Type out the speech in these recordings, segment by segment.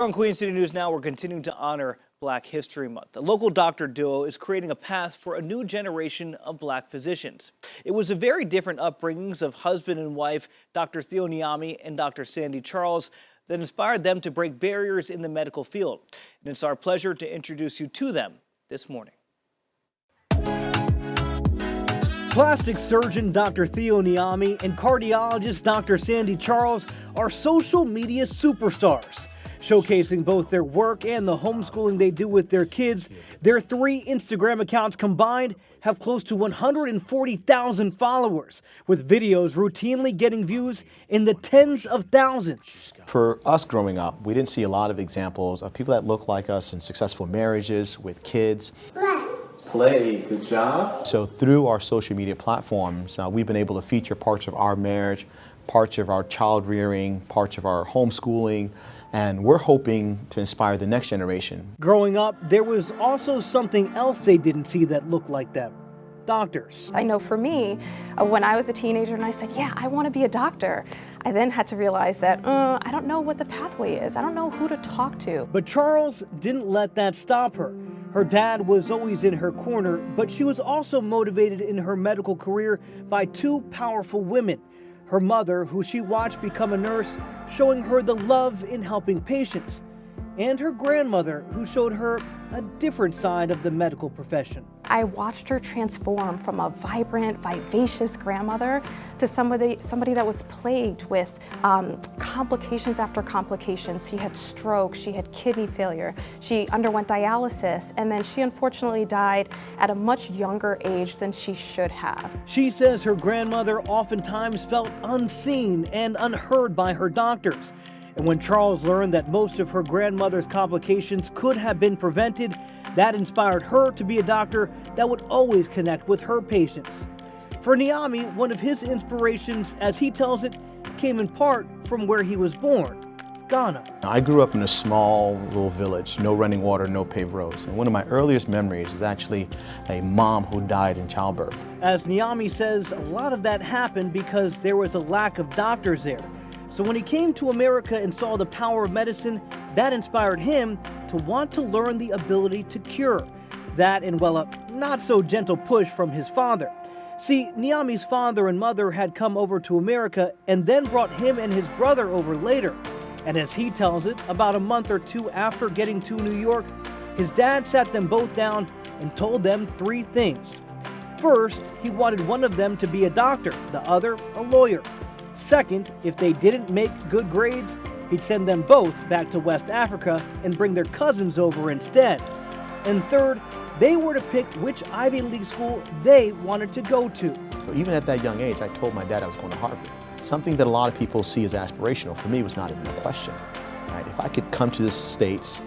On Queen City News Now, we're continuing to honor Black History Month. The local doctor duo is creating a path for a new generation of Black physicians. It was a very different upbringings of husband and wife, Dr. Theo Niami and Dr. Sandy Charles, that inspired them to break barriers in the medical field. And it's our pleasure to introduce you to them this morning. Plastic surgeon Dr. Theo Niami and cardiologist Dr. Sandy Charles are social media superstars. Showcasing both their work and the homeschooling they do with their kids, their 3 Instagram accounts combined have close to 140,000 followers, with videos routinely getting views in the tens of thousands. For us growing up, we didn't see a lot of examples of people that look like us in successful marriages with kids. Play, good job. So through our social media platforms, we've been able to feature parts of our marriage, parts of our child rearing, parts of our homeschooling, and we're hoping to inspire the next generation. Growing up, there was also something else they didn't see that looked like them. Doctors. I know for me, when I was a teenager and I said, yeah, I want to be a doctor, I then had to realize that I don't know what the pathway is. I don't know who to talk to. But Charles didn't let that stop her. Her dad was always in her corner, but she was also motivated in her medical career by 2 powerful women. Her mother, who she watched become a nurse, showing her the love in helping patients, and her grandmother, who showed her a different side of the medical profession. I watched her transform from a vibrant, vivacious grandmother to somebody that was plagued with complications after complications. She had stroke, she had kidney failure, she underwent dialysis, and then she unfortunately died at a much younger age than she should have. She says her grandmother oftentimes felt unseen and unheard by her doctors. And when Charles learned that most of her grandmother's complications could have been prevented, that inspired her to be a doctor that would always connect with her patients. For Niami, one of his inspirations, as he tells it, came in part from where he was born, Ghana. I grew up in a small little village, no running water, no paved roads. And one of my earliest memories is actually a mom who died in childbirth. As Niami says, a lot of that happened because there was a lack of doctors there. So when he came to America and saw the power of medicine, that inspired him to want to learn the ability to cure. That and, well, a not so gentle push from his father. See, Niami's father and mother had come over to America and then brought him and his brother over later. And as he tells it, about a month or 2 after getting to New York, his dad sat them both down and told them 3 things. First, he wanted one of them to be a doctor, the other a lawyer. Second, if they didn't make good grades, he'd send them both back to West Africa and bring their cousins over instead. And third, they were to pick which Ivy League school they wanted to go to. So even at that young age, I told my dad I was going to Harvard. Something that a lot of people see as aspirational, for me was not even a question. Right? If I could come to the States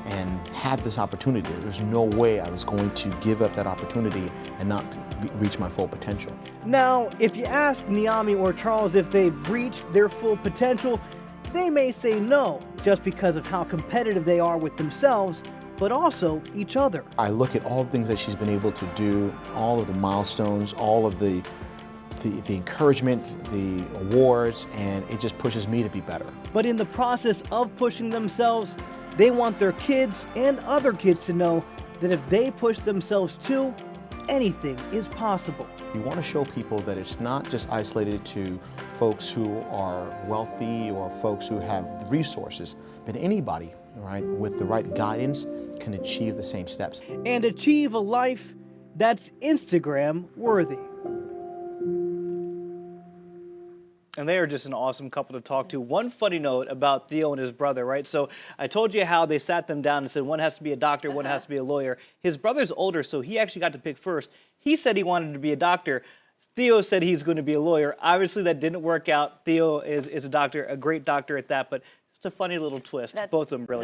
and have this opportunity, there's no way I was going to give up that opportunity and not reach my full potential. Now, if you ask Niami or Charles if they've reached their full potential, they may say no, just because of how competitive they are with themselves, but also each other. I look at all the things that she's been able to do, all of the milestones, all of the encouragement, the awards, and it just pushes me to be better. But in the process of pushing themselves, they want their kids and other kids to know that if they push themselves too, anything is possible. You want to show people that it's not just isolated to folks who are wealthy or folks who have resources, but anybody, right, with the right guidance can achieve the same steps. And achieve a life that's Instagram worthy. And they are just an awesome couple to talk to. One funny note about Theo and his brother, right? So I told you how they sat them down and said one has to be a doctor, one has to be a lawyer. His brother's older, so he actually got to pick first. He said he wanted to be a doctor. Theo said he's going to be a lawyer. Obviously, that didn't work out. Theo is a doctor, a great doctor at that, but just a funny little twist. Both of them brilliant.